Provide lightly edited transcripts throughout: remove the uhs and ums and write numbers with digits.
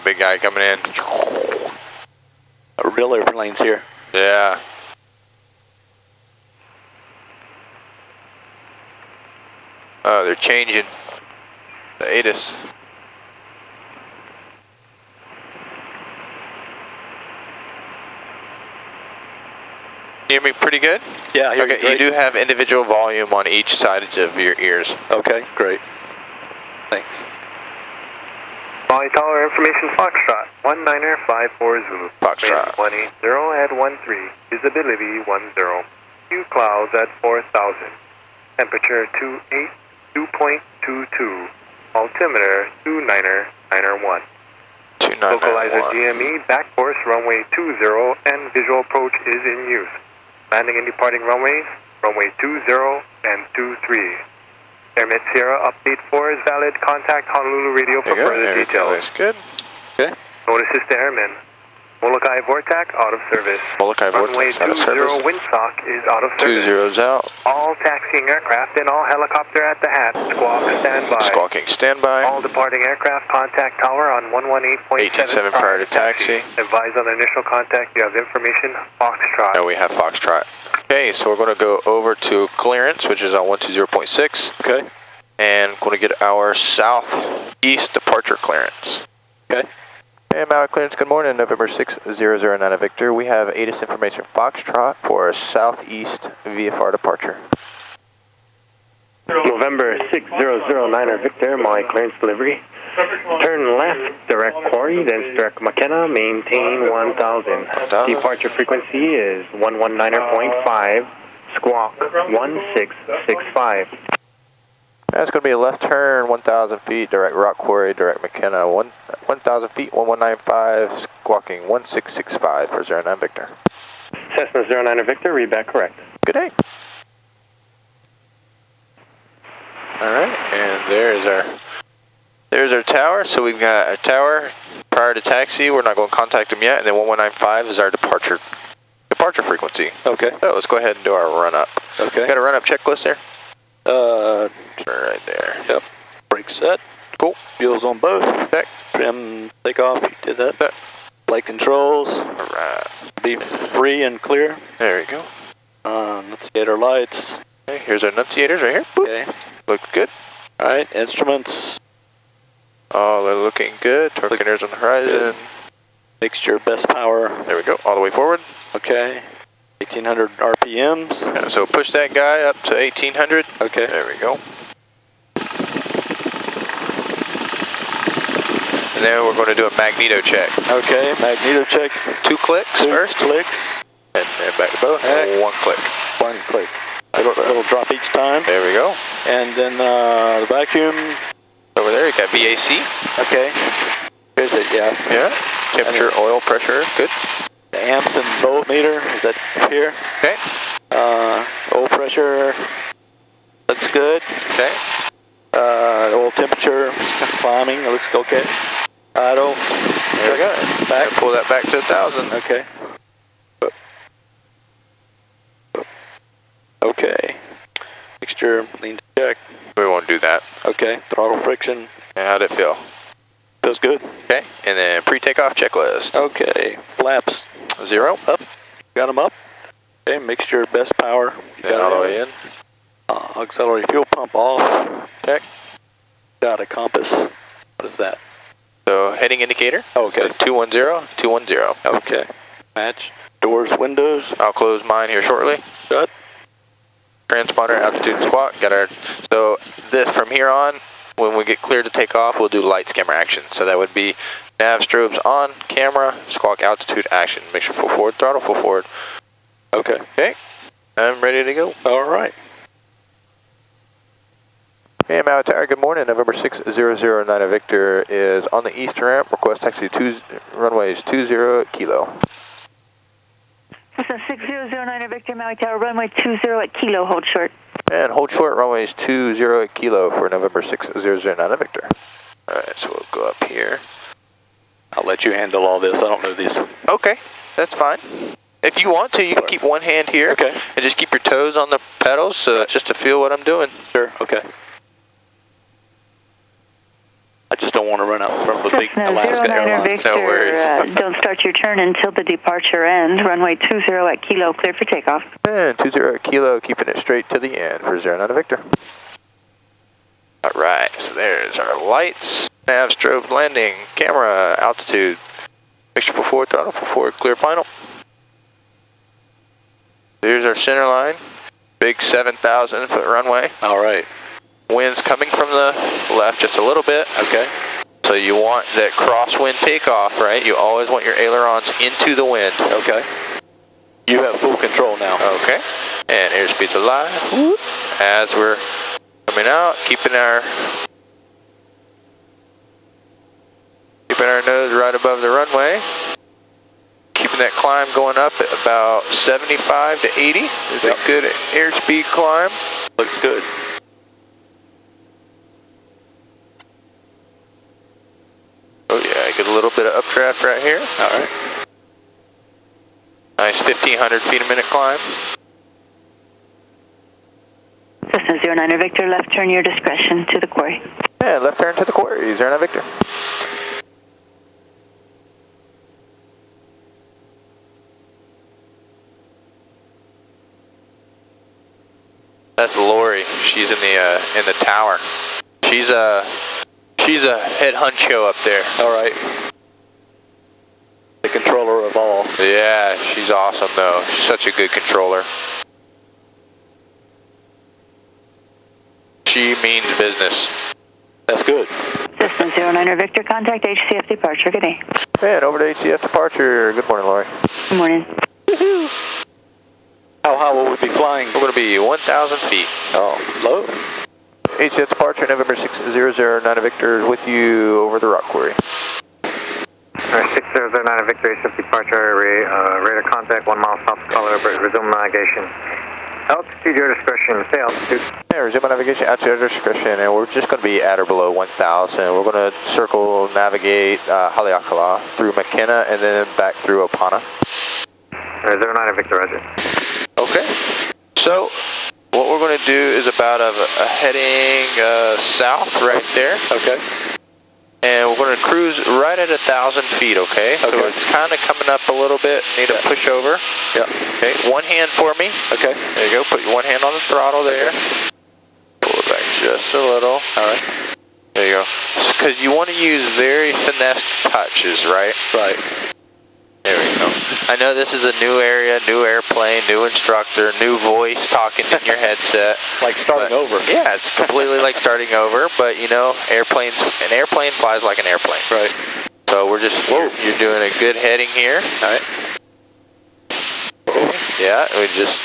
that big guy coming in. A real airplane's here. Yeah. Oh, they're changing the ATIS. You hear me pretty good? Yeah, I hear you okay, great. you do have individual volume on each side of your ears. Okay, great. Thanks. Maui Tower information Foxtrot, 19540 Zulu. Foxtrot. 180 at 13, visibility 10. Few clouds at 4,000. Temperature 2.22. Altimeter 29991. 2991. Localizer GME, back course runway 20 and visual approach is in use. Landing and departing runways, runway 20 and 23. Airmet Sierra update 4 is valid. Contact Honolulu Radio for further details. That's good. Okay. Notices to airmen. Molokai Vortac out of service. Molokai Runway Vortex out of 20 service. Windsock is out of service. 20's out. All taxiing aircraft and all helicopter at the hat. Squawk standby. Squawking standby. All departing aircraft contact tower on 118.7 18.7 prior to taxi. Advise on initial contact. You have information. Foxtrot. No, we have Foxtrot. Okay, so we're going to go over to clearance, which is on 120.6. Okay. And going to get our southeast departure clearance. Okay. Hey, Maui clearance, good morning, November 6009 Victor. We have ATIS information Foxtrot for southeast VFR departure. November 6009 Victor, Maui clearance delivery. Turn left, direct quarry, then direct McKenna, maintain 1000. Departure frequency is 119.5, squawk 1665. That's going to be a left turn, 1,000 feet, direct rock quarry, direct McKenna, 1,000 feet, 1195, squawking 1665 for 09 Victor. Cessna 09 Victor, read back correct. Good day. Alright, and there's our tower. So we've got a tower prior to taxi. We're not going to contact them yet. And then 1195 is our departure frequency. Okay. So let's go ahead and do our run up. Okay. Got a run up checklist there? Right there. Yep. Brake set. Cool. Wheels on both. Check. Trim, takeoff. You did that. Check. Flight controls. Alright. Be free and clear. There we go. Let's get our lights. Okay, here's our enunciators right here. Boop. Okay. Looks good. Alright, instruments. Oh, they're looking good. Torque converters on the horizon. Good. Mixture best power. There we go. All the way forward. Okay. 1800 RPMs. Yeah, so push that guy up to 1800. Okay. There we go. And then we're going to do a magneto check. Okay, magneto check. 2 clicks first. Clicks. And back to both. Okay. 1 click. 1 click. Little drop each time. There we go. And then the vacuum. Over there, you got VAC. Okay. Here's it, yeah. Yeah. Temperature, oil, pressure. Good. The amps and voltmeter, is that here? Okay. Oil pressure, looks good. Okay. Oil temperature is climbing, it looks okay. Idle. There we go. Back. Pull that back to 1,000. Okay. Okay. Mixture, lean to check. We won't do that. Okay. Throttle friction. And how'd it feel? Feels good. Okay. And then pre-takeoff checklist. Okay. Flaps. 0. Up. Got them up. Okay. Mixture, best power. You And all the way in. Auxiliary fuel pump off. Check. Got a compass. What is that? So heading indicator. Okay. So 210, 210. Okay. Match. Doors, windows. I'll close mine here shortly. Shut. Transponder, altitude, and squawk. Got our. So this from here on, when we get cleared to take off, we'll do lights, camera, action. So that would be nav strobes on, camera, squawk, altitude, action. Make sure full forward throttle, full forward. Okay. Okay. I'm ready to go. All right. Hey, Maui Tower, good morning. November 6009 Victor is on the east ramp. Request taxi runways 20 at Kilo. Cessna 6009 Victor, Maui Tower, runway 20 at Kilo, hold short. And hold short, runways 20 at Kilo for November 6009 Victor. Alright, so we'll go up here. I'll let you handle all this. I don't know these. Okay, that's fine. If you want to, you can keep one hand here. Okay. And just keep your toes on the pedals just to feel what I'm doing. Sure, okay. Just don't want to run out from the big Alaska Airlines. Victor, No worries. Don't start your turn until the departure ends. Runway 20 at Kilo, clear for takeoff. And 20 at Kilo, keeping it straight to the end for 09 Victor. Alright, so there's our lights, nav, strobe, landing, camera, altitude, mixture full forward, throttle full forward, clear final. There's our center line, big 7,000 foot runway. Alright. Wind's coming from the left just a little bit. Okay. So you want that crosswind takeoff, right? You always want your ailerons into the wind. Okay. You have full control now. Okay. And airspeed's alive. Whoop. As we're coming out, keeping our nose right above the runway. Keeping that climb going up at about 75 to 80 is a good airspeed climb. Looks good. Oh yeah, get a little bit of updraft right here. Alright. Nice 1,500 feet a minute climb. Cessna 09 Victor, left turn your discretion to the quarry. Yeah, left turn to the quarry, 09 Victor. That's Lori. She's in the tower. She's a head honcho up there. Alright. The controller of all. Yeah, she's awesome though. She's such a good controller. She means business. That's good. Cessna 09 Victor, contact HCF departure. Good day. And over to HCF departure. Good morning, Lori. Good morning. Woohoo! How high will we be flying? We're going to be 1,000 feet. Oh, low. HCF departure, November 6009 Victor, with you over the rock quarry. 6009 Victor, HCF departure, radar contact 1 mile south of Colorado, resume navigation. Altitude, your discretion, stay altitude. Yeah, resume navigation, altitude, your discretion, and we're just going to be at or below 1,000. We're going to circle navigate Haleakala through McKenna and then back through Opana. 09 Victor, roger. Okay, so what we're going to do is about a heading south right there. Okay. And we're going to cruise right at 1,000 feet, okay? So it's kind of coming up a little bit. Need to push over. Yeah. Okay, one hand for me. Okay. There you go. Put your one hand on the throttle there. Pull it back just a little. All right. There you go. Because you want to use very finesse touches, right? Right. There we go. I know this is a new area, new airplane, new instructor, new voice talking in your headset. Like starting over. Yeah, it's completely like starting over, but you know, an airplane flies like an airplane. Right. So we're just, you're doing a good heading here. All right. Okay. Yeah, we just,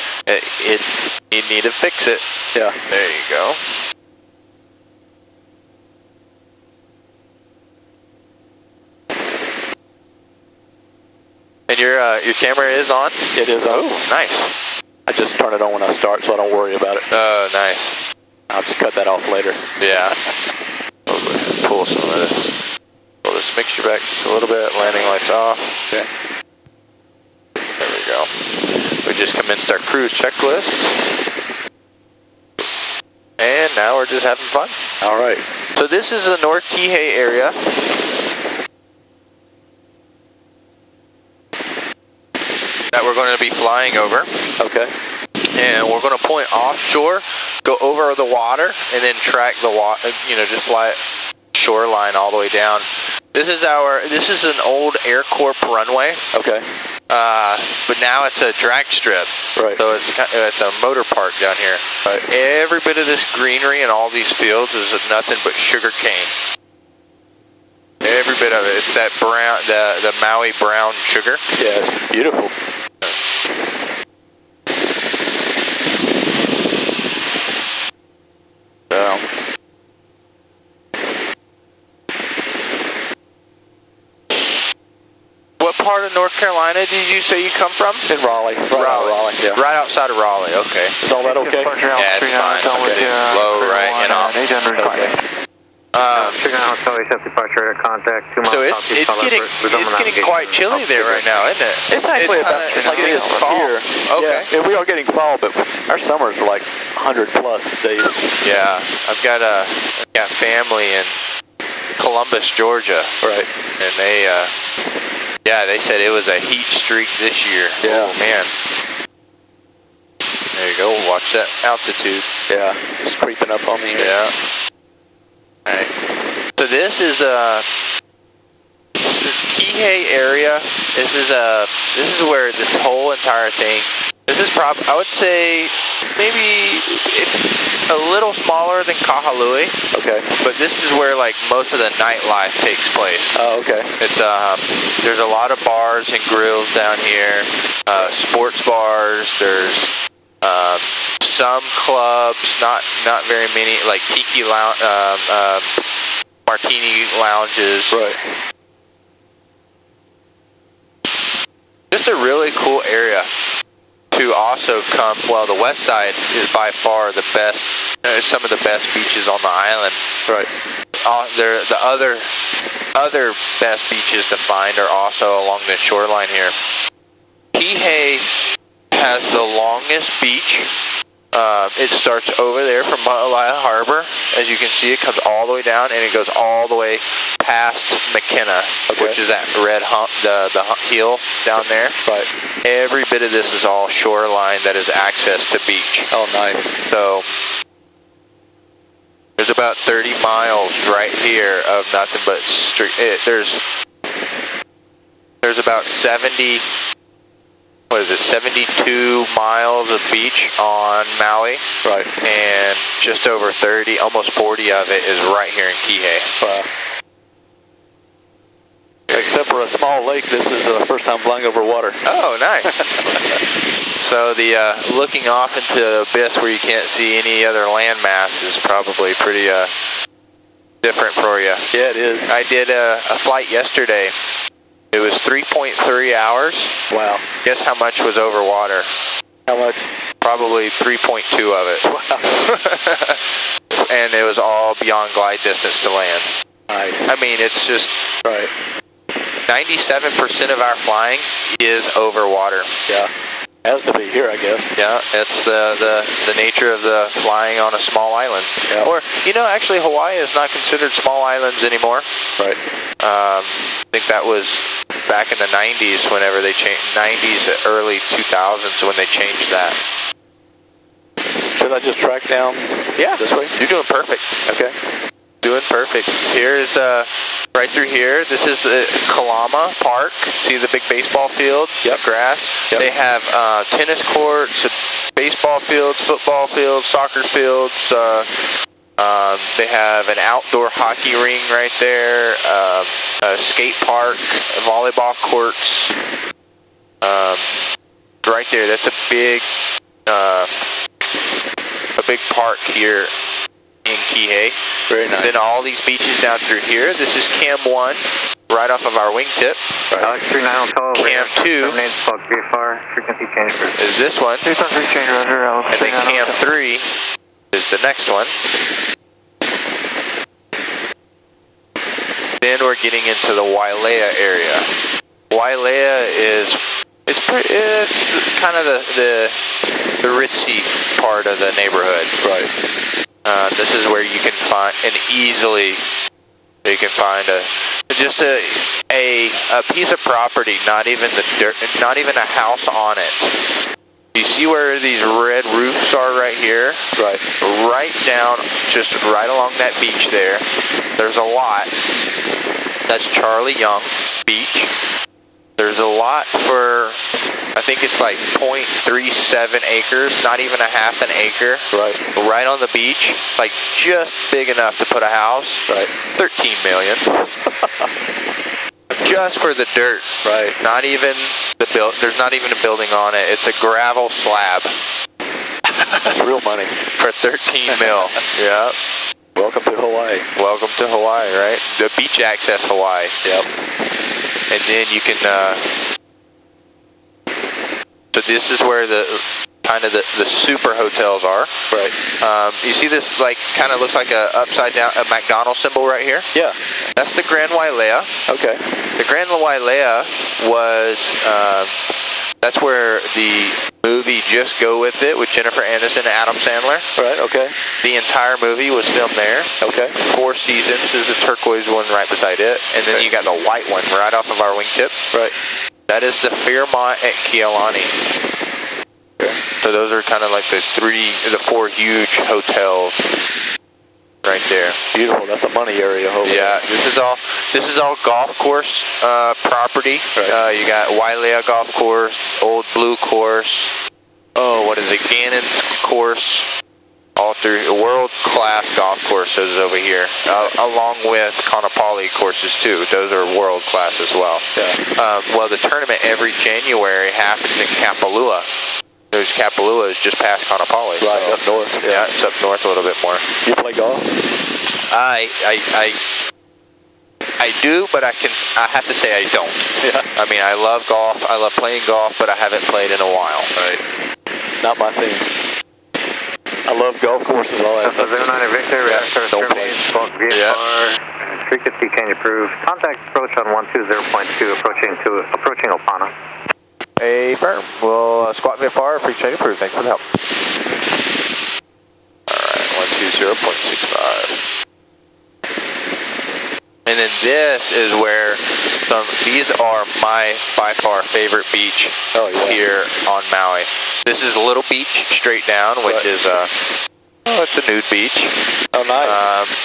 you need to fix it. Yeah. There you go. And your camera is on? It is on. Oh, nice. I just turn it on when I start, so I don't worry about it. Oh, nice. I'll just cut that off later. Yeah. We'll go ahead and pull some of this. Pull this mixture back just a little bit. Landing lights off. Okay. There we go. We just commenced our cruise checklist. And now we're just having fun. All right. So this is the North Kihei area. That we're going to be flying over. Okay. And we're going to point offshore, go over the water, and then track the water, just fly it shoreline all the way down. This is an old Air Corp runway. Okay. But now it's a drag strip. Right. So it's a motor park down here. Right. Every bit of this greenery and all these fields is nothing but sugar cane. Every bit of it. It's that brown, the Maui brown sugar. Yeah, it's beautiful. So. What part of North Carolina did you say you come from? In Raleigh. Raleigh, yeah. Right outside of Raleigh, okay. Is all that okay? Yeah, it's fine. Okay. Low, right, and off. Okay. So it's getting quite chilly there right now, isn't it? It's actually it's like this fall. Here. Okay. Yeah, we are getting fall, but our summers are like 100+ days. Yeah, I've got family in Columbus, Georgia. Right. And they, yeah, they said it was a heat streak this year. Yeah. Oh, man. There you go. Watch that altitude. Yeah. It's creeping up on me here. Yeah. All right. So this is Kihei area. This is where this whole entire thing. This is I would say maybe a little smaller than Kahului. Okay. But this is where like most of the nightlife takes place. Oh, okay. It's there's a lot of bars and grills down here, sports bars. There's some clubs, not very many, like tiki lounge, martini lounges. Right. Just a really cool area to also come. Well, the west side is by far the best. Some of the best beaches on the island. Right. The other best beaches to find are also along the shoreline here. Kihei has the longest beach. It starts over there from Maui Harbor. As you can see, it comes all the way down and it goes all the way past McKenna, okay. which is that red hump, the hill down there. Right. Every bit of this is all shoreline that is access to beach. Oh, nice. So there's about 30 miles right here of nothing but street. There's about 72 miles of beach on Maui. Right. And just over 30, almost 40 of it is right here in Kihei. Wow. Except for a small lake, this is the first time flying over water. Oh, nice. So the looking off into the abyss where you can't see any other landmass is probably pretty different for you. Yeah, it is. I did a flight yesterday. It was 3.3 hours. Wow. Guess how much was over water? How much? Probably 3.2 of it. Wow. And it was all beyond glide distance to land. Nice. I mean, it's just... Right. 97% of our flying is over water. Yeah. Has to be here, I guess. Yeah, it's the nature of the flying on a small island. Yeah. Or, actually, Hawaii is not considered small islands anymore. Right. I think that was back in the 90s whenever they changed, 90s, early 2000s when they changed that. Should I just track down this way? You're doing perfect. Okay. Doing perfect. Here's right through here. This is Kalama Park. See the big baseball field? Yep. Grass. Yep. They have tennis courts, baseball fields, football fields, soccer fields. They have an outdoor hockey ring right there. A skate park, volleyball courts. Right there. That's a big park here in Kihei. Very nice. Then all these beaches down through here. This is Cam 1, right off of our wingtip. Right. Alex 3912. Cam 2 frequency change. is this one. And then Cam 3 is the next one. Then we're getting into the Wailea area. Wailea is it's kind of the ritzy part of the neighborhood. Right. This is where you can find just a piece of property, not even the dirt, not even a house on it. You see where these red roofs are right here? Right. Right down, just right along that beach there. There's a lot. That's Charlie Young Beach. There's a lot for, I think it's like 0.37 acres, not even a half an acre. Right. Right on the beach, like just big enough to put a house. Right. 13 million. Just for the dirt. Right. Not even there's not even a building on it. It's a gravel slab. That's real money. For 13 mil. Yeah. Welcome to Hawaii. Welcome to Hawaii, right? The beach access Hawaii. Yep. And then you can, so this is where the super hotels are. Right. You see this, like, kind of looks like a upside down, a McDonald's symbol right here? Yeah. That's the Grand Wailea. Okay. The Grand Wailea was That's where the movie Just Go With It with Jennifer Aniston and Adam Sandler. Right, okay. The entire movie was filmed there. Okay. 4 seasons. There's a turquoise one right beside it. And then you got the white one right off of our wingtip. Right. That is the Fairmont at Kealani. Okay. So those are kind of like the 4 huge hotels right there. Beautiful. That's a money area over Yeah, there. this is all golf course property. Right. You got Wailea Golf Course, Old Blue Course. Oh, what is it? Gannon's Course. All through world-class golf courses over here, along with Kaanapali courses too. Those are world-class as well. Yeah. Well, the tournament every January happens in Kapalua. There's Kapalua is just past Kaanapali. Right, so, up north. Yeah, it's up north a little bit more. You play golf? I do, but I have to say I don't. Yeah. I mean, I love golf. I love playing golf, but I haven't played in a while. Right. Not my thing. I love golf courses, all that stuff. 09 Victor, reactor terminates, bulk VFR, 350, can you prove? Contact approach on 120.2, approaching Opana. Affirm. We'll squat VFR, free chain approved. Thanks for the help. Alright, 120.65. And then this is where these are my by far favorite beach here on Maui. This is Little Beach straight down, which is it's a nude beach. Oh, nice.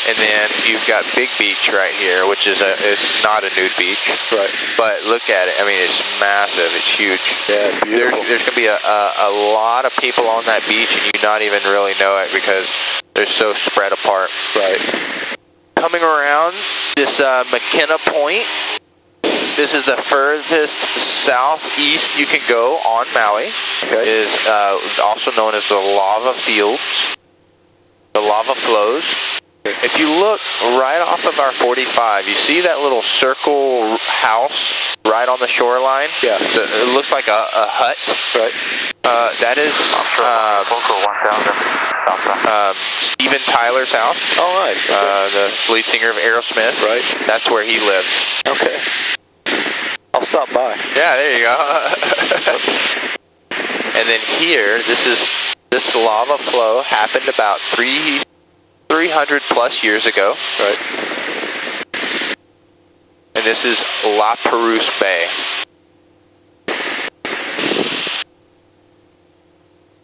And then you've got Big Beach right here, which is it's not a nude beach. Right. But look at it. I mean, it's massive. It's huge. Yeah, it's beautiful. There's going to be a lot of people on that beach, and you not even really know it because they're so spread apart. Right. Coming around this McKenna Point. This is the furthest southeast you can go on Maui. Okay. It is also known as the lava fields, the lava flows. If you look right off of our 45, you see that little circle house right on the shoreline? Yeah. So it looks like a hut. Right. That is Steven Tyler's house. Oh, nice. Okay. The lead singer of Aerosmith. Right. That's where he lives. Okay. I'll stop by. Yeah, there you go. And then here, this lava flow happened about 300 plus years ago. Right. And this is La Perouse Bay.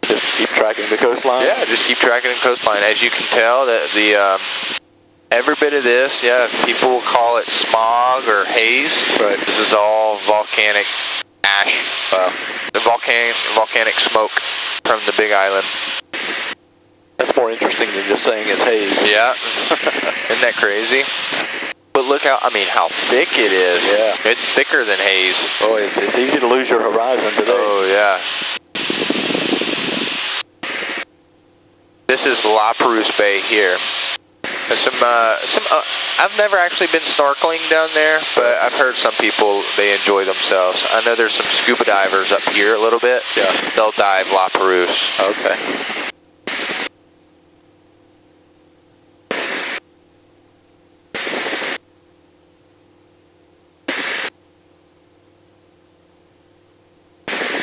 Just keep tracking the coastline? Yeah, just keep tracking the coastline. As you can tell, every bit of this, people will call it smog or haze. Right. This is all volcanic ash. The volcanic smoke from the Big Island. That's more interesting than just saying it's haze. Yeah. Isn't that crazy? But look how thick it is. Yeah. It's thicker than haze. Oh, it's easy to lose your horizon today. Oh, yeah. This is La Perouse Bay here. There's I've never actually been snorkeling down there, but I've heard some people, they enjoy themselves. I know there's some scuba divers up here a little bit. Yeah. They'll dive La Perouse. Okay.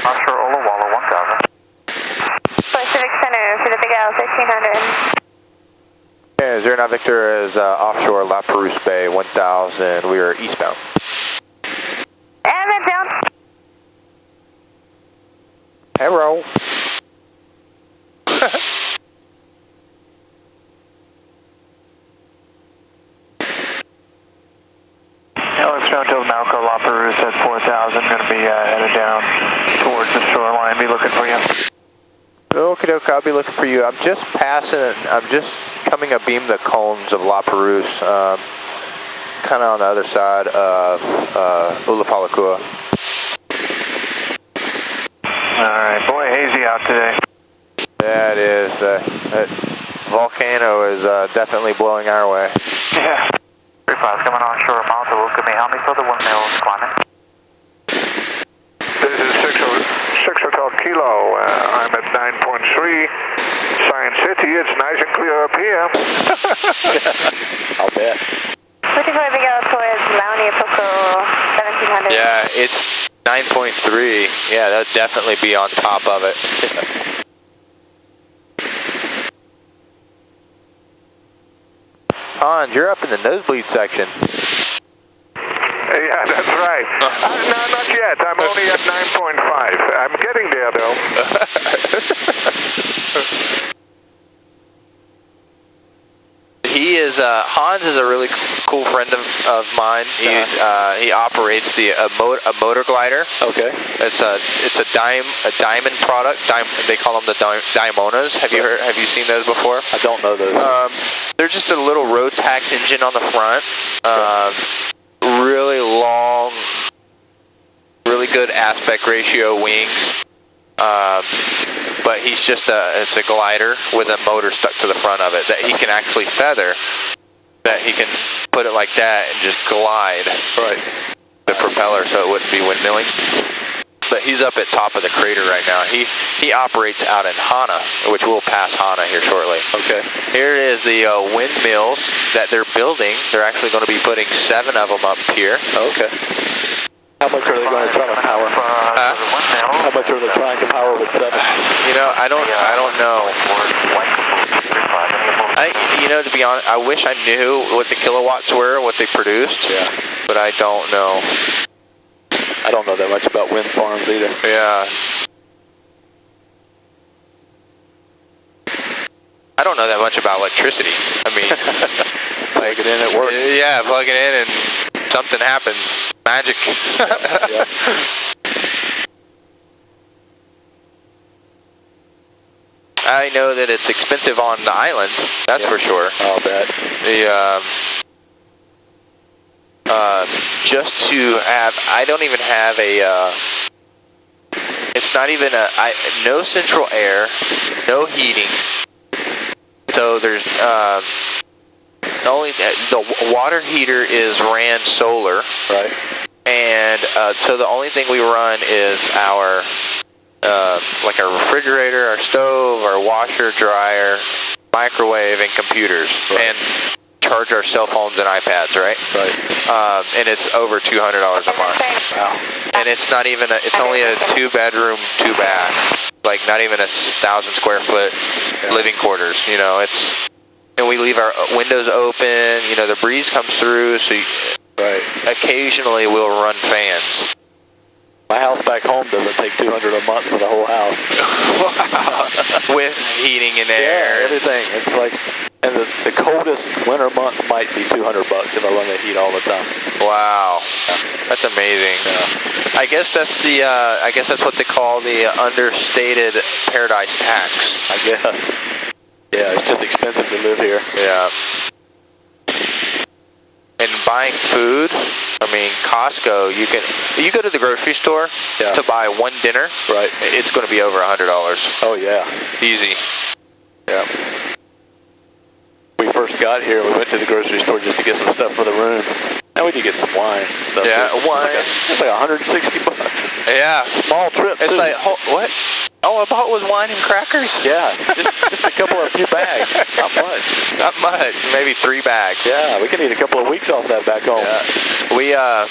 Oscar Olawala 1000. Pacific Center for the Big Isle 1300. Yeah, 09 Victor is offshore La Perouse Bay 1000. We are eastbound. And down. Hello. Alex Toronto, Malco, La Perouse at 4000. Going to be headed down towards the shoreline. Be looking for you. Okie doke, I'll be looking for you. I'm just coming abeam the cones of La Perouse, kind of on the other side of Ulapalakua. Alright, boy, hazy out today. Yeah, it is. That volcano is definitely blowing our way. Yeah. 35 coming on shore, mouth, look at me. How many for the windmill climbing? This is 6 Hotel Kilo. I'm at 9.3. Science City, it's nice and clear up here. I'll bet. Looking for a Big Isle towards Maui, Poco 1700. Yeah, 9.3. Yeah, that would definitely be on top of it. Hans, you're up in the nosebleed section. Yeah, that's right. No, not yet. I'm only at 9.5. I'm getting there, though. Hans is a really cool friend of mine. He operates a motor glider. Okay. It's a diamond product. They call them the Daimonas. Have you seen those before? I don't know those. They're just a little road tax engine on the front. Really long, really good aspect ratio wings. But he's just it's a glider with a motor stuck to the front of it that he can actually feather, that he can put it like that and just glide the propeller so it wouldn't be windmilling. But he's up at top of the crater right now. He operates out in Hana, which we'll pass Hana here shortly. Okay. Here is the windmills that they're building. They're actually going to be putting 7 of them up here. Okay. How much are they going to try to power? How much are they trying to power with 7? You know, I don't know. To be honest, I wish I knew what the kilowatts were, what they produced. Yeah. But I don't know. I don't know that much about wind farms either. Yeah. I don't know that much about electricity. I mean, plug it in, it works. Yeah, plug it in and something happens. Magic. Yeah. I know that it's expensive on the island. That's for sure. I'll bet. Just to have, I don't even have it's not even no central air, no heating. So there's the water heater is ran solar. Right. And so the only thing we run is our like our refrigerator, our stove, our washer, dryer, microwave, and computers, and charge our cell phones and iPads, right? Right. And it's over $200 a month. Wow. And it's not even it's only a 2-bedroom, 2-bath, like not even 1,000 square foot living quarters. You know, and we leave our windows open. You know, the breeze comes through, so occasionally we'll run fans. My house back home doesn't take $200 a month for the whole house. Wow. With heating and air. Yeah, everything. It's like, and the coldest winter month might be $200 if I run the heat all the time. Wow. That's amazing. I guess that's that's what they call the understated paradise tax. I guess. Yeah, it's just expensive to live here. Yeah. And buying food, I mean, Costco, you go to the grocery store to buy one dinner, it's going to be over $100. Oh, yeah. Easy. Yeah. We first got here, we went to the grocery store just to get some stuff for the room. Now we did get some wine and stuff. Yeah, wine. It's like $160. Yeah. Small trip, It's too. like, what? All I bought was wine and crackers? Yeah, just a few bags. Not much. Not much. Maybe 3 bags. Yeah, we can eat a couple of weeks off that back home. Yeah.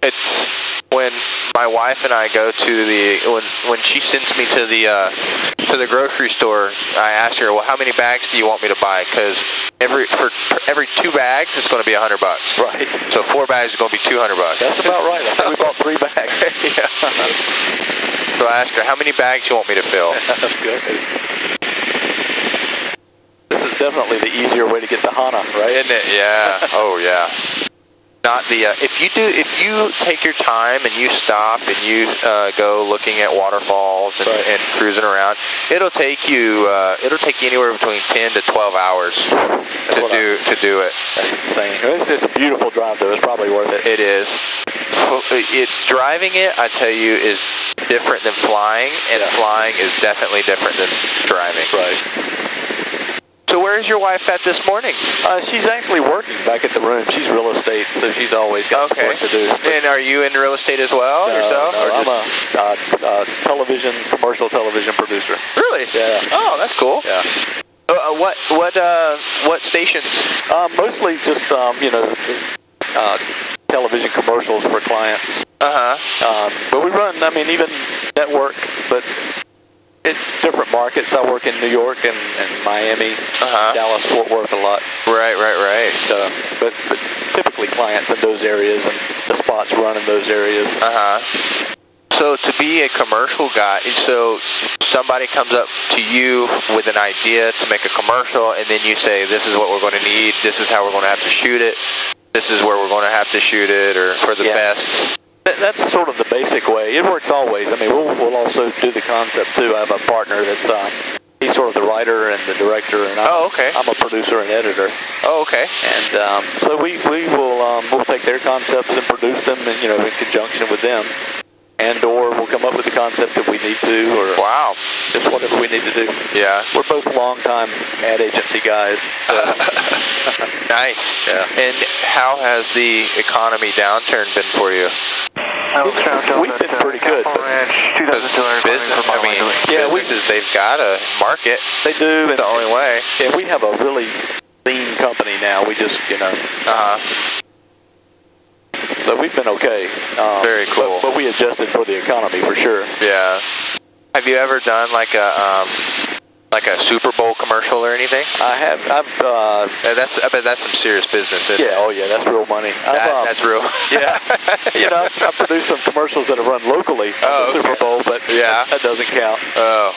It's when my wife and I go to when she sends me to the grocery store, I ask her, well, how many bags do you want me to buy? Because for every 2 bags, it's going to be $100. Right. So 4 bags is going to be $200. That's about right. I think we bought 3 bags. Yeah. So I asked her, how many bags do you want me to fill? That's good. This is definitely the easier way to get to Hana, right? Isn't it? Yeah. Oh, yeah. Not the if you take your time and you stop and you go looking at waterfalls and cruising around, it'll take you anywhere between 10 to 12 hours to do it. That's insane. It's just a beautiful drive though. It's probably worth it. It is. Driving it, I tell you, is different than flying, and flying is definitely different than driving. Right. So where's your wife at this morning? She's actually working back at the room. She's real estate, so she's always got some work to do. And are you in real estate as well yourself? No, I'm a commercial television producer. Really? Yeah. Oh, that's cool. Yeah. What stations? Mostly just television commercials for clients. But we run, I mean, even network, but it's different markets. I work in New York and Miami, Dallas, Fort Worth a lot. Right. But typically clients in those areas and the spots run in those areas. So to be a commercial guy, so somebody comes up to you with an idea to make a commercial, and then you say, this is what we're going to need, this is how we're going to have to shoot it, this is where we're going to have to shoot it, or for the best. That's sort of the basic way. It works always. I mean, we'll also do the concept too. I have a partner that's he's sort of the writer and the director, and I'm a producer and editor. Oh, okay. And so we'll take their concepts and produce them, and in conjunction with them, and/or we'll come up with the concept if we need to, or just whatever we need to do. Yeah. We're both long-time ad agency guys. So. Nice. Yeah. And how has the economy downturn been for you? We've been pretty good. Businesses, they've got to market. They do. It's the only way. Yeah, we have a really lean company now. We just, So we've been okay. Very cool. But we adjusted for the economy for sure. Yeah. Have you ever done like a Super Bowl commercial or anything? I have. I bet that's some serious business, isn't it? Oh yeah, that's real money. That's real. Yeah. I've produced some commercials that have run locally on the Super Bowl, but that doesn't count. Oh.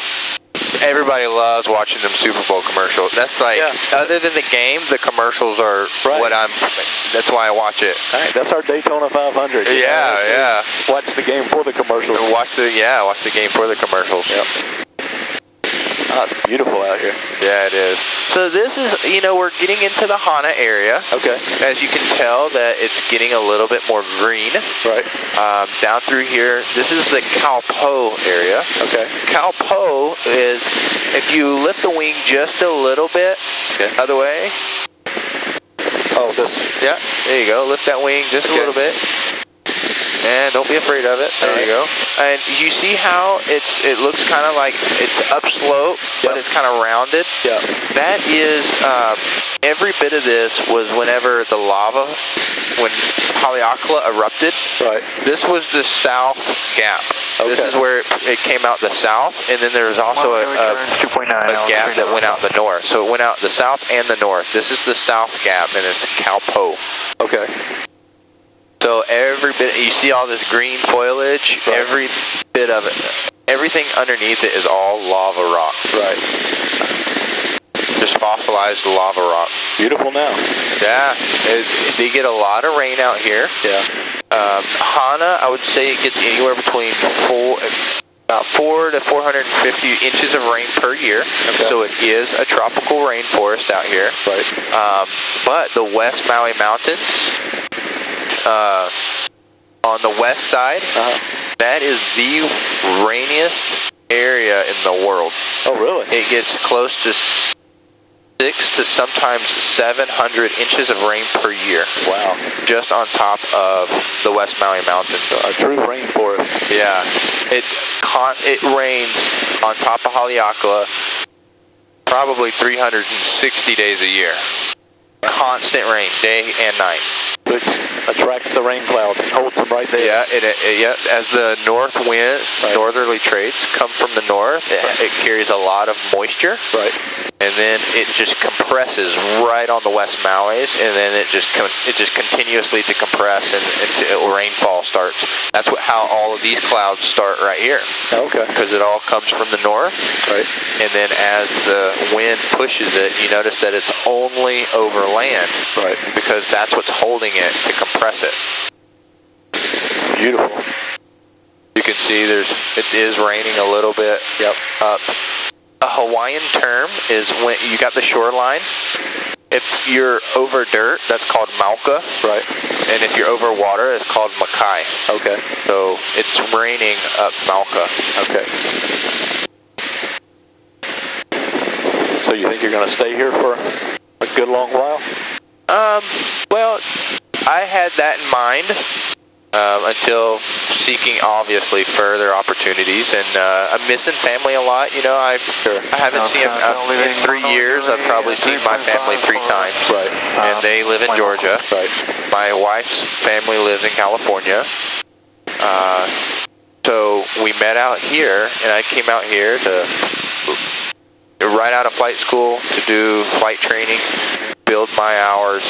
Everybody loves watching them Super Bowl commercials. That's like, other than the game, the commercials are that's why I watch it. Right, that's our Daytona 500. Yeah. Watch the game for the commercials. Watch the game for the commercials. Yep. Oh, it's beautiful out here. Yeah, it is. So this is, we're getting into the Hana area. Okay. As you can tell that it's getting a little bit more green. Right. Down through here, this is the Kaupo area. Okay. Kaupo is, if you lift the wing just a little bit, other way. Oh, this. Yeah, there you go. Lift that wing just a little bit. And don't be afraid of it. There you go. And you see how it looks kind of like it's upslope, but it's kind of rounded? Yeah. That is, every bit of this was whenever the lava, when Haleakala erupted. Right. This was the south gap. Okay. This is where it came out the south, and then there was also a gap that went out the north. So it went out the south and the north. This is the south gap, and it's Kaupo. Okay. So every bit, you see all this green foliage, every bit of it, everything underneath it is all lava rock. Right. Just fossilized lava rock. Beautiful now. Yeah, they get a lot of rain out here. Yeah. Hana, I would say it gets anywhere between about 4 to 450 inches of rain per year. Okay. So it is a tropical rainforest out here. Right. But the West Maui Mountains, on the west side, that is the rainiest area in the world. Oh, really? It gets close to 600 to sometimes 700 inches of rain per year. Wow. Just on top of the West Maui Mountains. A true rainforest. Yeah. It rains on top of Haleakala probably 360 days a year. Constant rain, day and night. It just attracts the rain clouds and holds them right there. Yeah, as the north winds, northerly trades come from the north, it carries a lot of moisture. Right. And then it just compresses right on the West Maui's, and then it just continuously to compress until rainfall starts. That's how all of these clouds start right here. Okay. Because it all comes from the north. Right. And then as the wind pushes it, you notice that it's only over land. Right. Because that's what's holding it to compress it. Beautiful. You can see it is raining a little bit up. A Hawaiian term is when you got the shoreline. If you're over dirt, that's called mauka. Right. And if you're over water, it's called makai. Okay. So it's raining up mauka. Okay. So you think you're going to stay here for a good long while? Well, I had that in mind. until seeking obviously further opportunities. And I'm missing family a lot. You know, I haven't seen them in 3 years. I've probably seen my family 3 times. Right. And they live in Georgia. Right. My wife's family lives in California. So we met out here, and I came out here to right out of flight school to do flight training, build my hours.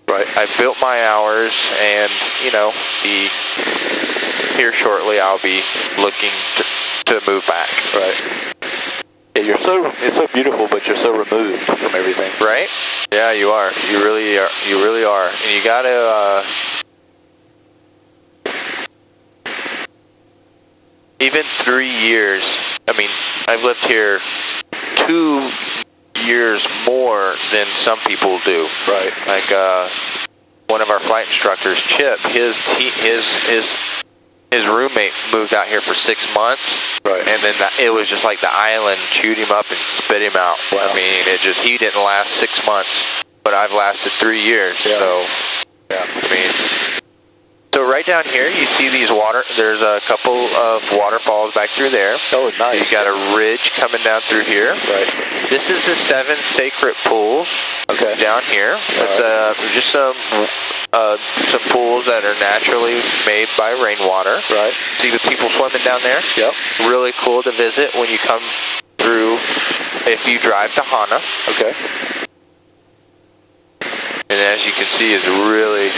Right. I built my hours, and you know, here shortly I'll be looking to move back. Right. Yeah, it's so beautiful, but you're so removed from everything. Right? Yeah, you are. You really are. You really are. And you gotta. Even 3 years. I mean, I've lived here 2 years more than some people do. Right. Like one of our flight instructors, Chip, his roommate moved out here for 6 months. Right. And then it was just like the island chewed him up and spit him out. Wow. I mean, he didn't last 6 months, but I've lasted 3 years. Yeah. So, yeah, I mean. So right down here, you see these there's a couple of waterfalls back through there. Oh, nice. You got a ridge coming down through here. Right. This is the 7 sacred pools. Okay. Down here. It's just some pools that are naturally made by rainwater. Right. See the people swimming down there? Yep. Really cool to visit when you come through, if you drive to Hana. Okay. And as you can see, it's really...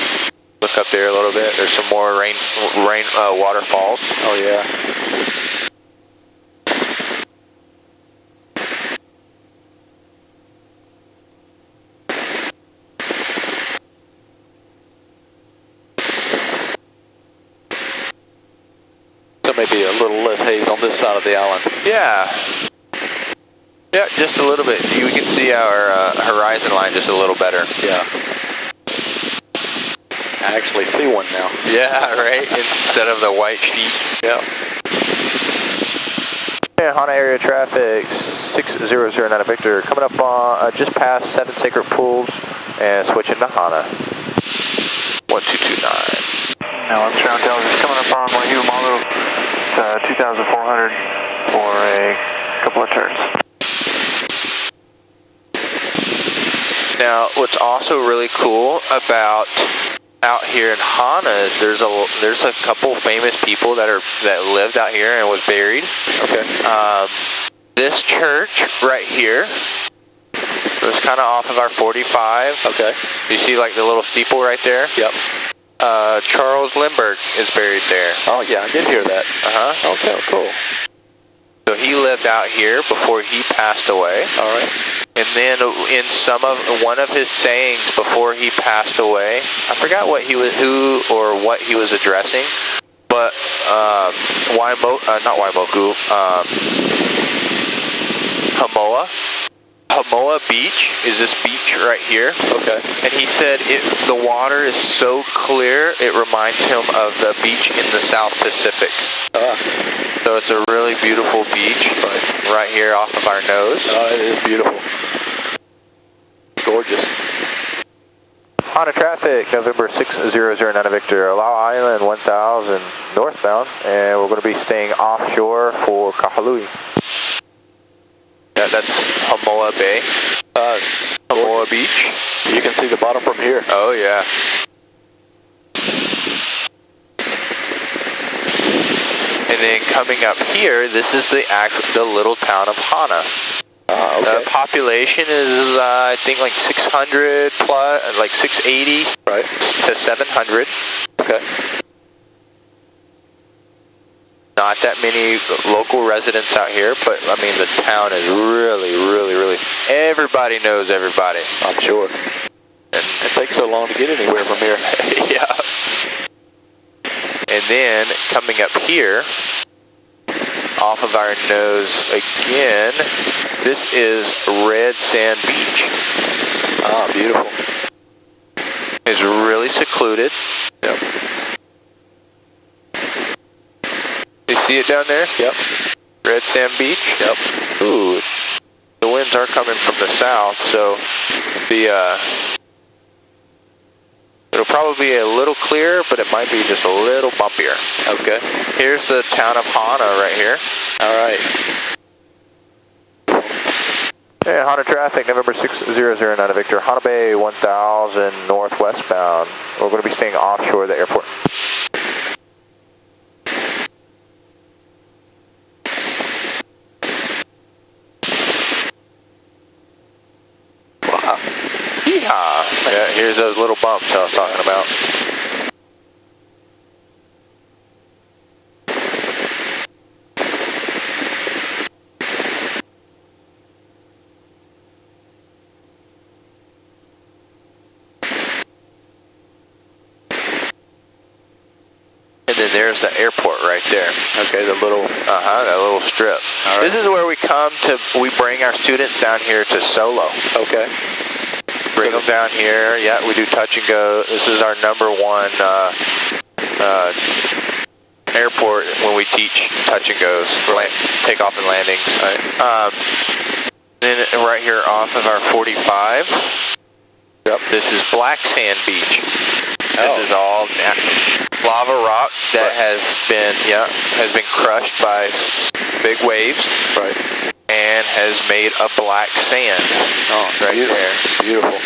Look up there a little bit. There's some more rain waterfalls. Oh yeah. So maybe a little less haze on this side of the island. Yeah. Yeah, just a little bit. You can see our horizon line just a little better. Yeah. I actually see one now. Yeah, right? Instead of the white sheet. Yeah. Yeah, Hana area traffic, 6009 Victor, coming up on just past 7 sacred pools and switching to Hana. 1229. Now I'm Ground Tower, just coming up on Maui Hawaii, 2,400 for a couple of turns. Now, what's also really cool about out here in Hana is there's a couple famous people that lived out here and was buried. Okay. This church right here was kind of off of our 45. Okay. You see like the little steeple right there? Yep. Charles Lindbergh is buried there. Oh yeah, I did hear that. Uh-huh. Okay, cool. So he lived out here before he passed away. All right. And then in one of his sayings before he passed away, I forgot who or what he was addressing, but Hamoa Beach is this beach right here. Okay. And he said the water is so clear it reminds him of the beach in the South Pacific. So it's a really beautiful beach right here off of our nose. Oh, it is beautiful. Gorgeous. Hana traffic, November 6009 Victor, Lau Island 1000 northbound, and we're going to be staying offshore for Kahului. Yeah, that's Hamoa Bay. Hamoa Beach. You can see the bottom from here. Oh yeah. And then coming up here, this is the little town of Hana. Okay. The population is, I think, like 600 plus, like 680 to 700. Okay. Not that many local residents out here, but I mean, the town is really, everybody knows everybody. I'm sure. And it takes so long to get anywhere from here. Yeah. And then coming up here, off of our nose again, this is Red Sand Beach. Ah, beautiful. It's really secluded. Yep. You see it down there? Yep. Red Sand Beach? Yep. Ooh, the winds are coming from the south, so it'll probably a little clearer, but it might be just a little bumpier. Okay. Here's the town of Hana right here. All right. Hey, Hana traffic, November 6009 Victor, Hana Bay 1000 northwestbound. We're going to be staying offshore the airport. Wow. Yeehaw! Yeah, here's those little bumps I was talking about. And then there's the airport right there. Okay, the little, that little strip. All right. This is where we bring our students down here to solo. okay. Bring them down here. Yeah, we do touch and go. This is our #1 airport when we teach touch and goes, takeoff and landings. Right. Then right here off of our 45. Yep. This is Black Sand Beach. Oh. This is all lava rock that has been crushed by big waves. Right. And has made a black sand. Oh, right there. Beautiful.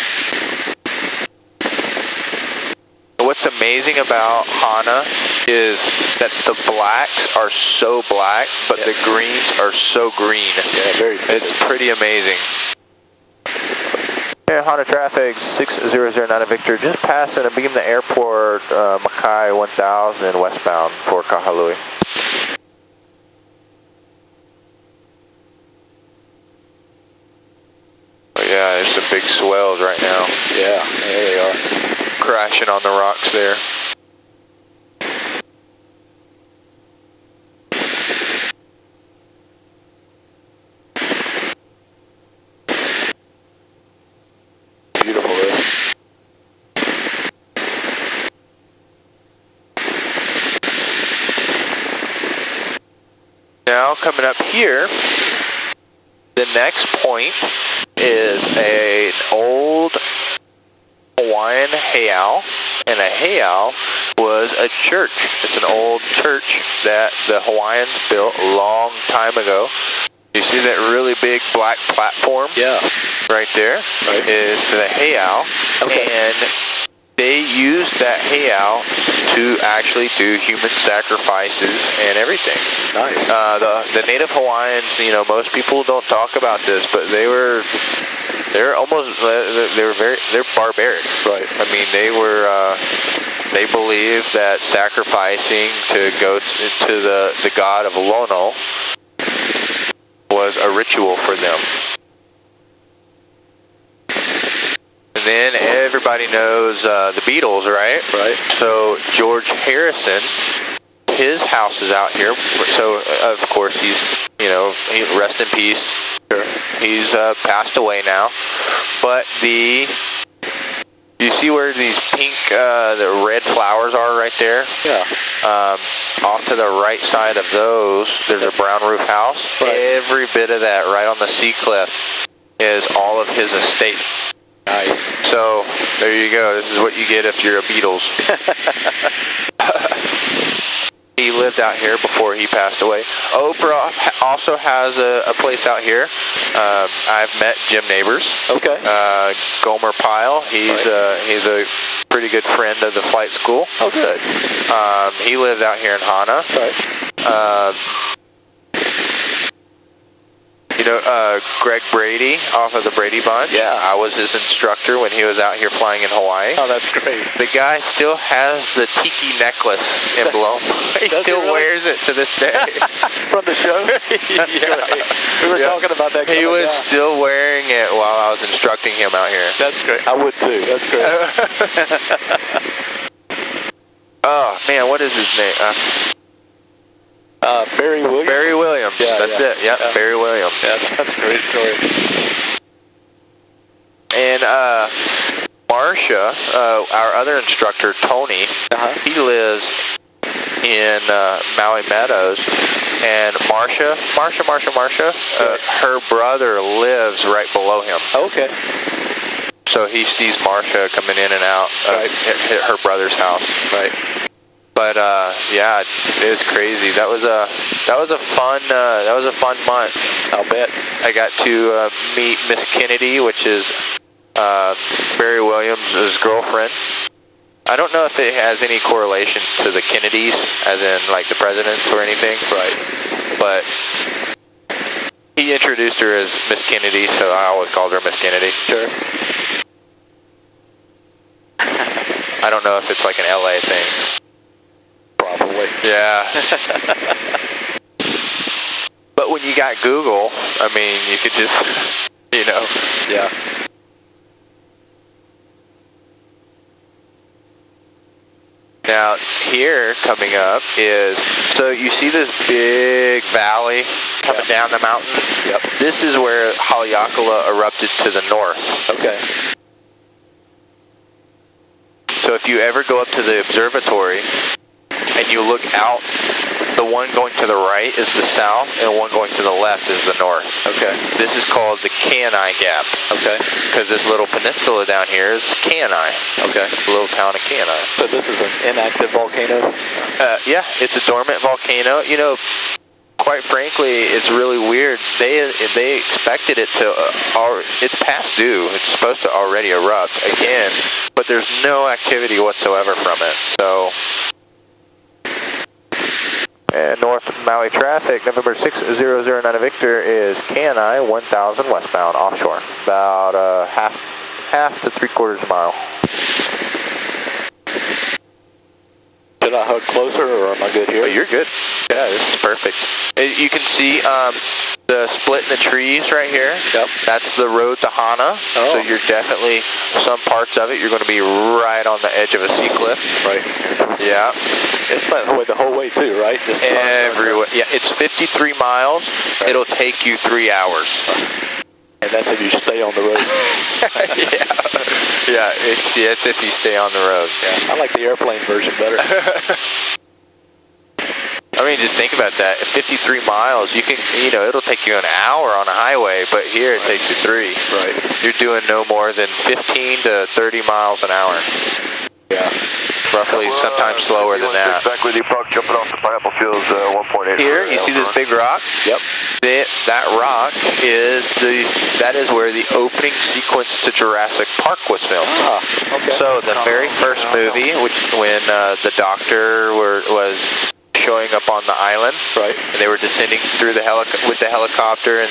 What's amazing about Hana is that the blacks are so black, but the greens are so green. Yeah, very vivid. It's pretty amazing. Hey, Hana traffic, 6009 Victor, just passing and beam the airport, Makai 1000 westbound for Kahului. Yeah, there's some big swells right now. Yeah, there they are. Crashing on the rocks there. Beautiful there. Now coming up here, the next point is an old Hawaiian heiau, and a heiau was a church. It's an old church that the Hawaiians built a long time ago. You see that really big black platform? Yeah. Right there is the heiau, and they used that heiau to actually do human sacrifices and everything. Nice. The native Hawaiians, most people don't talk about this, but they're barbaric. Right. I mean, they believed that sacrificing to go to the god of Lono was a ritual for them. And then everybody knows the Beatles, right? Right. So George Harrison, his house is out here. So of course he rest in peace. He's passed away now. But you see where these pink, the red flowers are right there? Yeah. Off to the right side of those, there's a brown roof house. Right. Every bit of that right on the sea cliff is all of his estate. Nice. So there you go. This is what you get if you're a Beatles. He lived out here before he passed away. Oprah also has a place out here. I've met Jim Neighbors. Okay. Gomer Pyle. He's a pretty good friend of the flight school. Oh, good. He lives out here in Hana. Right. Greg Brady off of the Brady Bunch. Yeah. I was his instructor when he was out here flying in Hawaii. Oh, that's great. The guy still has the tiki necklace emblem. He still wears it to this day. From the show? That's great. We were talking about that. He was still wearing it while I was instructing him out here. That's great. I would too. That's great. Oh, man, what is his name? Barry Williams? Barry Williams. Yeah, That's it. Yeah, Barry Williams. Yeah, that's a great story. And Marcia, our other instructor, Tony, he lives in Maui Meadows. And Marcia, her brother lives right below him. Okay. So he sees Marsha coming in and out of her brother's house. Right. But yeah, it was crazy. That was a fun month. I'll bet. I got to meet Miss Kennedy, which is Barry Williams' girlfriend. I don't know if it has any correlation to the Kennedys, as in like the presidents or anything. Right. But he introduced her as Miss Kennedy, so I always called her Miss Kennedy. Sure. I don't know if it's like an LA thing. Probably. Yeah. But when you got Google, I mean, you could just, you know. Yeah. Now, here coming up is, so you see this big valley coming down the mountain? Yep. This is where Haleakala erupted to the north. Okay. So if you ever go up to the observatory and you look out, the one going to the right is the south and the one going to the left is the north. Okay. This is called the Kihei Gap. Okay. Because this little peninsula down here is Kihei. Okay. The little town of Kihei. So this is an inactive volcano? Yeah, it's a dormant volcano. You know, quite frankly, it's really weird. They expected it to, it's past due. It's supposed to already erupt again, but there's no activity whatsoever from it. So, and north Maui traffic, November 6009 Victor is Kihei 1000 westbound offshore, about half to 3/4 mile. Should I hug closer, or am I good here? Oh, you're good. Yeah, this is perfect. You can see the split in the trees right here. Yep. That's the road to Hana. Oh. So you're definitely, some parts of it, you're going to be right on the edge of a sea cliff. Right. Yeah. It's the whole way too, right? Just everywhere. Yeah, it's 53 miles. Right. It'll take you 3 hours. And that's if you stay on the road. Yeah, it's if you stay on the road. Yeah. I like the airplane version better. I mean, just think about that. At 53 miles, you can, it'll take you an hour on a highway, but here it takes you 3. Right. You're doing no more than 15 to 30 miles an hour. Yeah. Roughly, sometimes slower than that. Back with you, Buck, jumping off the pineapple fields, 1.8. Here, you see this big rock? Yep. That rock is where the opening sequence to Jurassic Park was filmed. Ah, okay. So the very first movie, when the doctor was showing up on the island, right? And they were descending through with the helicopter, and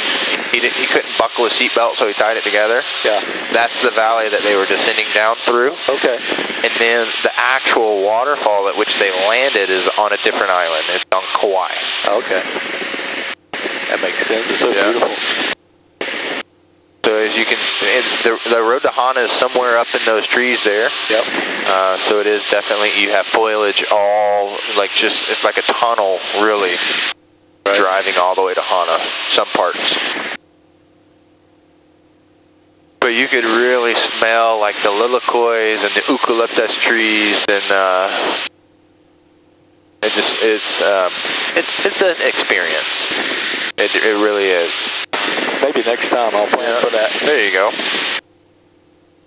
he couldn't buckle his seatbelt, so he tied it together. Yeah. That's the valley that they were descending down through. Okay. And then the actual waterfall at which they landed is on a different island. It's on Kauai. Okay. That makes sense. It's so beautiful. So as you can, the road to Hana is somewhere up in those trees there. Yep. So it is definitely, you have foliage all, it's like a tunnel, really, driving all the way to Hana, some parts. But you could really smell like the lilacois and the eucalyptus trees, and it's an experience. It really is. Maybe next time I'll plan for that. There you go.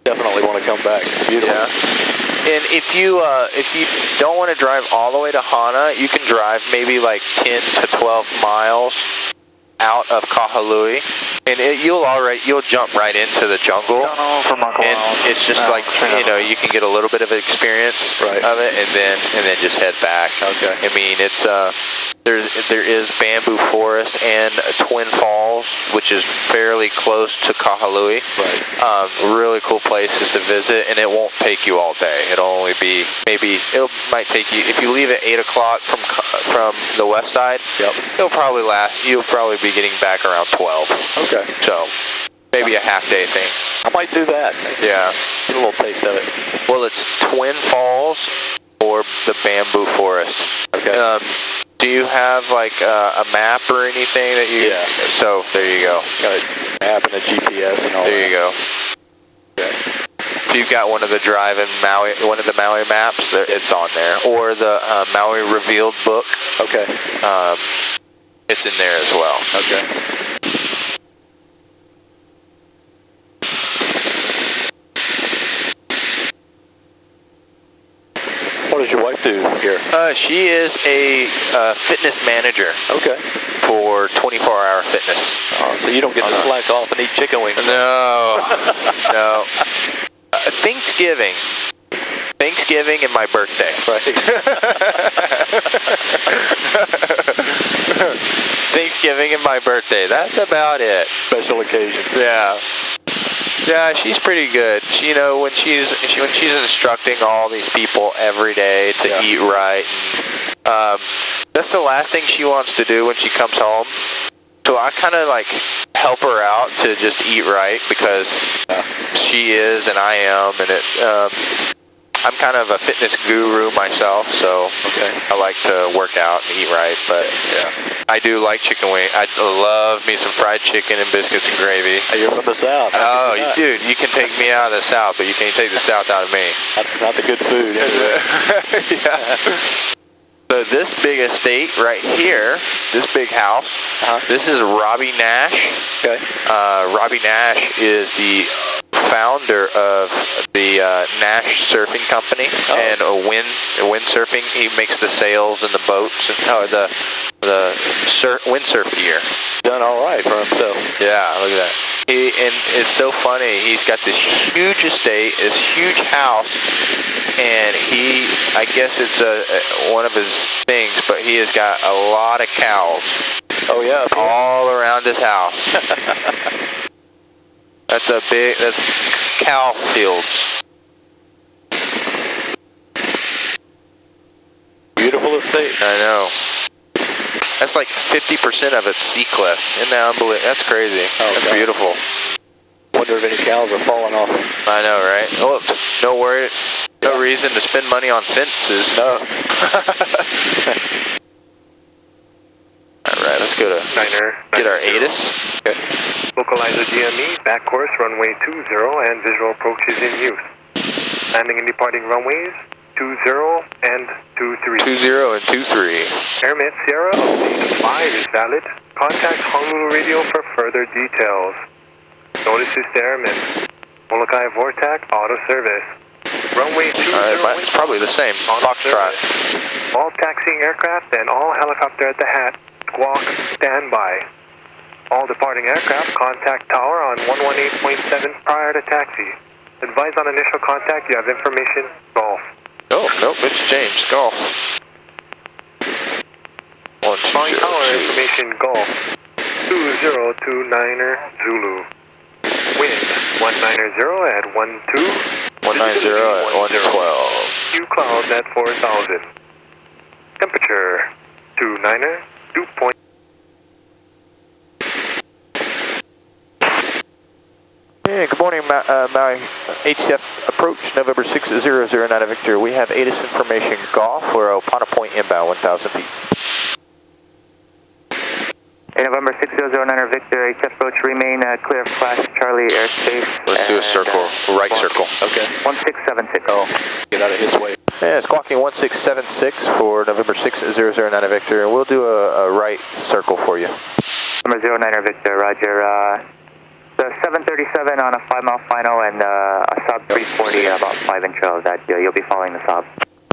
Definitely want to come back. It's beautiful. Yeah. And if you don't want to drive all the way to Hana, you can drive maybe like 10 to 12 miles out of Kahului, and you'll jump right into the jungle. And it's just you can get a little bit of experience of it, and then just head back. Okay. I mean, it's there is bamboo forest and Twin Falls, which is fairly close to Kahului. Right. Really cool places to visit, and it won't take you all day. It'll only be might take you, if you leave at 8 o'clock from the west side. Yep. You'll probably be getting back around 12. Okay. So maybe a half-day thing. I might do that. Yeah. Get a little taste of it. Well, it's Twin Falls or the bamboo forest. Okay. Do you have like a map or anything that you? Yeah. So there you go. Got a map and a GPS and all that. There you go. Okay. If you've got one of the Maui maps, it's on there, or the Maui Revealed book. Okay. It's in there as well. Okay. She is a fitness manager. Okay. For 24-hour fitness. Oh, so you don't get to slack off and eat chicken wings? No. No. Thanksgiving and my birthday. Right. Thanksgiving and my birthday. That's about it. Special occasions. Yeah. Yeah, she's pretty good. She, you know, when she's instructing all these people every day to eat right, and, that's the last thing she wants to do when she comes home. So I kind of like help her out to just eat right because she is and I am, and I'm kind of a fitness guru myself, so I like to work out and eat right. But I do like chicken wing. I love me some fried chicken and biscuits and gravy. You're from the South. Oh, dude, you can take me out of the South, but you can't take the South out of me. Not the good food. Yeah. So this big estate right here, this big house, this is Robbie Nash. Okay. Robbie Nash is the founder of the Nash Surfing Company and a windsurfing. He makes the sails and the boats and the windsurf gear. Done all right for himself. Yeah, look at that. And it's so funny. He's got this huge estate, this huge house, and I guess it's one of his things, but he has got a lot of cows. Oh yeah, all around his house. That's cow fields. Beautiful estate. I know. That's like 50% of it's sea cliff. Isn't that unbelievable? That's crazy. That's beautiful. Wonder if any cows are falling off. I know, right? Oh, no worry. No reason to spend money on fences. No. Alright, let's go to get our ATIS. Okay. Localizer GME, back course, runway 20 and visual approach is in use. Landing and departing runways 20 and 23. 20 and 23. Airmet Sierra, update 5 is valid. Contact Honolulu Radio for further details. Notices to airmen. Molokai Vortac, auto service. Runway 20. It's probably the same. Foxtrot. All taxiing aircraft and all helicopter at the hat. Squawk standby. All departing aircraft contact tower on 118.7 prior to taxi. Advise on initial contact. You have information. Golf. Oh, nope, it's changed. Golf. Maui Tower information. Golf. 2029er Zulu. Wind 190 at 12. 190 at 112. Q clouds at 4,000. Temperature 29er, dew point. Yeah, good morning, Maui HCF approach, November 6009 Victor. We have ATIS information golf. We're Opana Point inbound, 1,000 feet. November 6009 Victor, HF approach, remain clear of class Charlie airspace. Let's do a circle, right circle. Okay. 1676. Oh, get out of his way. Yeah, squawking 1676 for November 6009 Victor, and we'll do a right circle for you. Number 09 Victor, roger. The 737 on a 5-mile final and a Saab 340 about 5 intro. That you'll be following the Saab.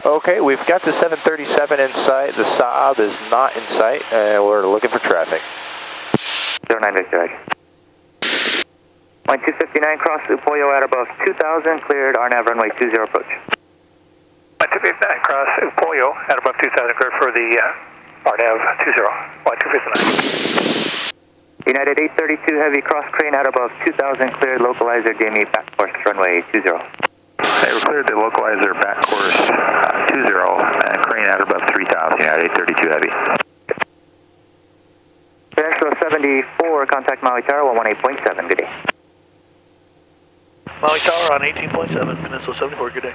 Okay, we've got the 737 in sight. The Saab is not in sight, and we're looking for traffic. 09 Victor, roger. Line 259 cross Upoyo at above 2,000, cleared RNAV runway 20 approach. Line 259 cross Upoyo at above 2,000, cleared for the RNAV 20. Line 259. United 832 heavy cross crane at above 2,000, cleared localizer DME back course runway 20. Hey, we're cleared the localizer back course 20 and crane at above 3,000, United 832 heavy. Peninsula 74, contact Maui Tower 118.7, good day. Maui Tower on 18.7, Peninsula 74, good day.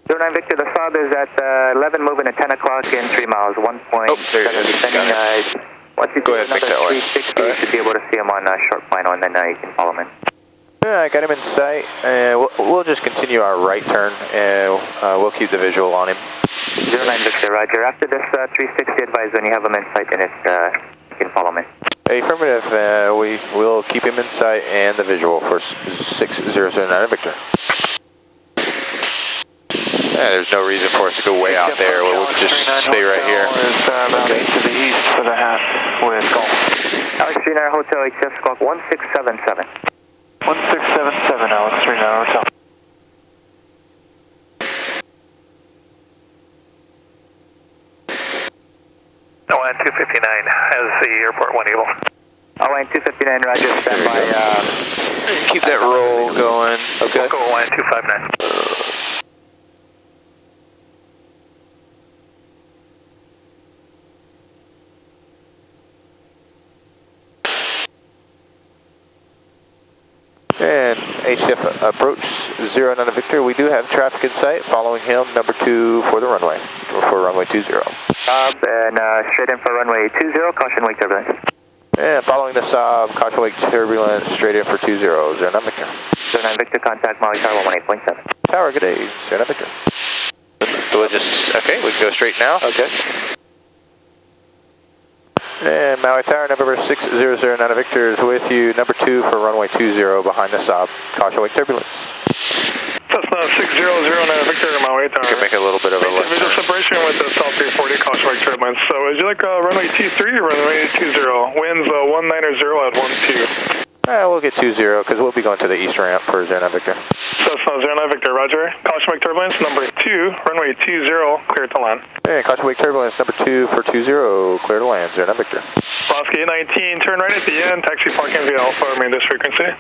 09 Victor, the Saab is at 11, moving at 10 o'clock in 3 miles, 1.7 descending. Once you go ahead, make that way. 360, you should be able to see him on short final, and then you can follow him in. Yeah, I got him in sight, and we'll just continue our right turn, and we'll keep the visual on him. 09 Victor, roger. After this 360, advise when you have him in sight, then you can follow him in. Affirmative, we will keep him in sight and the visual for 6009 Victor. Yeah, there's no reason for us to go way out there. We can just stay right here. Okay. To the east for the hat with Golf. Alex 39 Hotel HF Squawk 1677. 1677, Alex 39 Hotel. ON 259 has the airport one able. ON 259, Roger, stand by. Keep that roll going. Okay. We'll go ON 259. And HF approach 09 Victor. We do have traffic in sight. Following him, number 2 for the runway, for runway 20. And straight in for runway 20, caution wake turbulence. And following the Saab, caution wake turbulence, straight in for 20, 09 Victor. 09 Victor, contact Maui Tower 18.7. Tower, good day, 09 Victor. So we'll just, okay, we can go straight now. Okay. And Maui Tower, November 6009 Victor is with you. Number 2 for runway 20 behind the Saab. Caution wake turbulence. Cessna 6009 Victor, Maui Tower. Can make a little bit of a left Visual turn. separation with the South 340 caution wake turbulence. So would you like runway 23 or runway 20? Winds 190 at 12. We'll get 20 because we'll be going to the east ramp for 09 Victor. Cessna 09 Victor, Roger. Caution wake turbulence number 2, runway 20, clear to land. And caution wake turbulence number 2 for 20, clear to land, 09 Victor. Alaska 819, turn right at the end, taxi parking via Alpha, remain this frequency.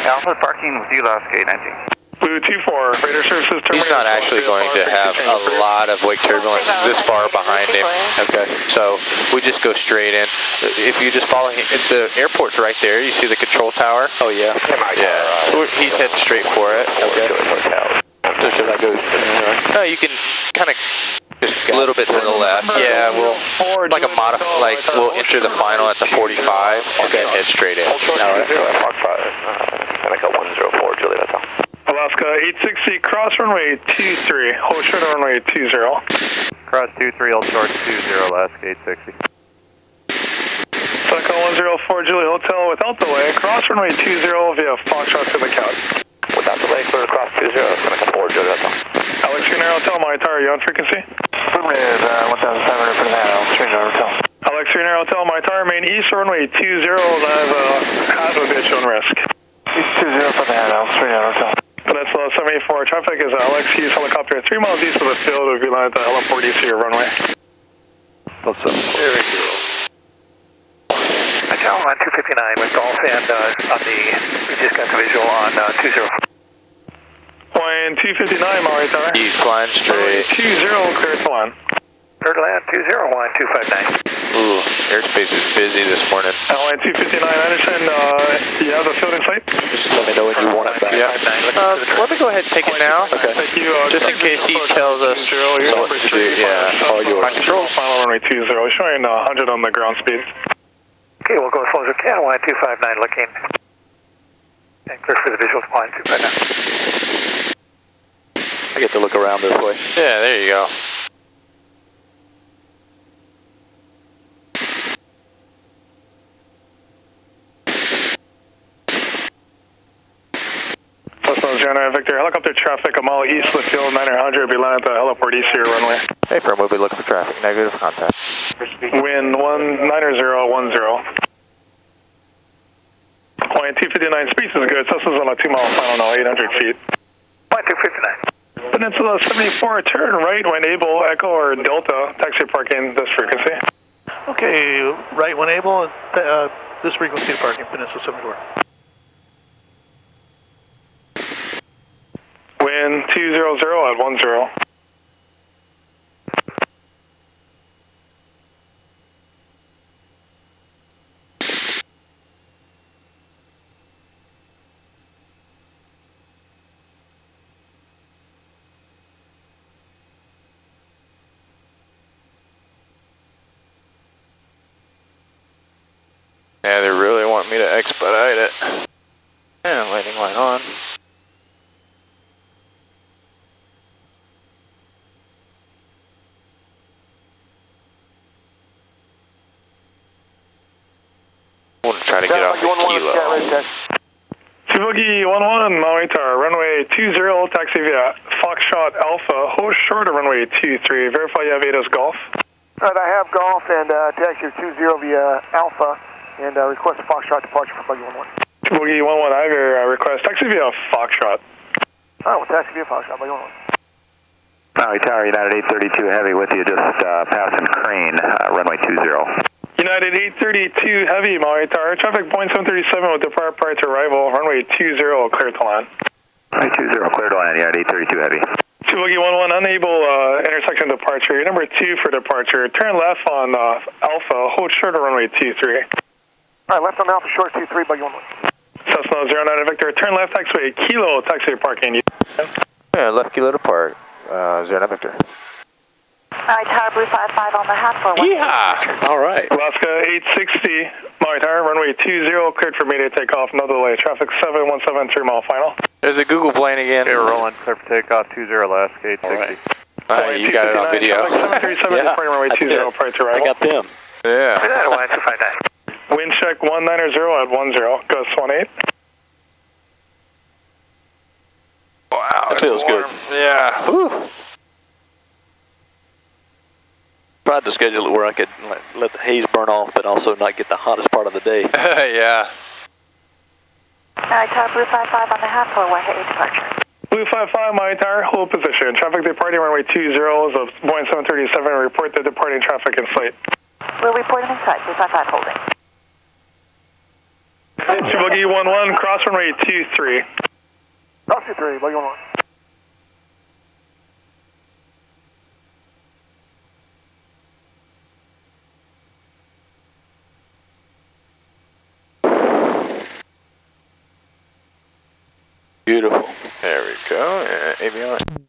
Alpha parking with you, Alaska 819. Blue 24, radar services terminated. He's not actually going to have a lot of wake turbulence this far behind him. Okay. So we just go straight in. If you just follow him, the airport's right there. You see the control tower? Oh, yeah. Yeah. He's heading straight for it. Okay. So should I go? No, you can kind of just a little bit to the left. Yeah, we'll like a we'll enter the final at the 45 and then head straight in. All right. I got 104, Juliet Hotel. Alaska 860, cross runway 23, hold short on runway 20. Cross 23, hold short 20, Alaska 860. Cycle 104, Julie Hotel without delay, cross runway 20 via Foxtrot to the count. Without delay, clear to cross 20, Seneca 4, Juliet Hotel. Alex Unir Hotel, Maui Tower, you on frequency? Permitted 1,500 for the hat, Alex 39 Hotel. Alex Unir Hotel, Maui Tower, main east runway 20, live hat with itch on risk. East 20 for the hat, Alex 39 Hotel. Peninsula 74, traffic is Alex Hughes helicopter 3 miles east of the field will be landed at the heliport east of your runway. What's up? There we go. Hotel on 259 with Golf and on the, we just got the visual on 20. Point 259 Maui Tower. Keep flying straight. 20, clear to land. Clear to land, 20, 259. Ooh, airspace is busy this morning. Line 259, Anderson, you have the field in sight? Just let me know when you want it back. Yeah. Let me go ahead and take it now. Okay. Thank you. Just in case he tells us what to do. Yeah. All yours. My control. Final runway 20, showing 100 on the ground speed. Okay, we'll go as close as we can. Line 259 looking. And clear for the visuals, line 259. I get to look around this way. Yeah, there you go. Cessna Victor, helicopter traffic a mile east of the field, 900, be landed at the heliport east of your runway. Hey, firm, we'll be looking for traffic. Negative contact. Wind 19010. Line 259, speed is good. Cessna's on a 2 mile final now, 800 feet. Line 259. Peninsula 74, turn right when able, Echo or Delta, taxi parking this frequency. Okay, right when able, this frequency parking, Peninsula 74. Wind 200 at 10. Yeah, they really want me to expedite it. And landing line on. I want to try to get off the kilo. Boogie 11, Maui Tower, runway 20, taxi via Foxtrot Alpha, hold short of runway 23, verify you have ADAS Golf. Alright, I have Golf and taxi 20 via Alpha, and request a Foxtrot departure for Boogie 11. Boogie 11, I have your request, taxi via Foxtrot. Alright, well, taxi via Foxtrot, Boogie 11. Maui Tower, United 832 Heavy with you, just passing Crane, runway 20. United 832 Heavy, Maui Tower, traffic point 737 with prior to arrival, runway 20, clear to land. Runway 20, clear to land, United 832 Heavy. Boogie 11, unable intersection departure, you're number 2 for departure, turn left on Alpha, hold short of runway 23. Alright, left on Alpha, short 23, Boogie 11. Cessna 09 Victor, turn left taxiway, Kilo, taxiway parking. Yeah, left Kilo to park, 09 Victor. Maui Tower, Blue 55 on the half for 1. Yeah! All right. Alaska 860, Maui Tower, runway 20, cleared for immediate takeoff, no delay. Traffic 7173 mile final. There's a Google plane again. Okay, we're rolling, clear for takeoff, 20, Alaska 860. Right. You got it on video. 737 Yeah, departing runway 20 prior to arrival. I got them. Yeah. 259. Wind check 190 at 10, gust 18. Wow. That feels good. Yeah. Whew. Tried to schedule it where I could let the haze burn off, but also not get the hottest part of the day. Yeah. Maui Tower, Blue 55 on the half for 1 to 8 departure. Blue 55, Maui Tower, hold position. Traffic departing runway 20 is a Boeing 737. Report the departing traffic in sight. We'll report him in sight, Blue 55 holding. Boogie 11, cross runway 23. Cross 23, Boogie 11. Beautiful. There we go. Avion.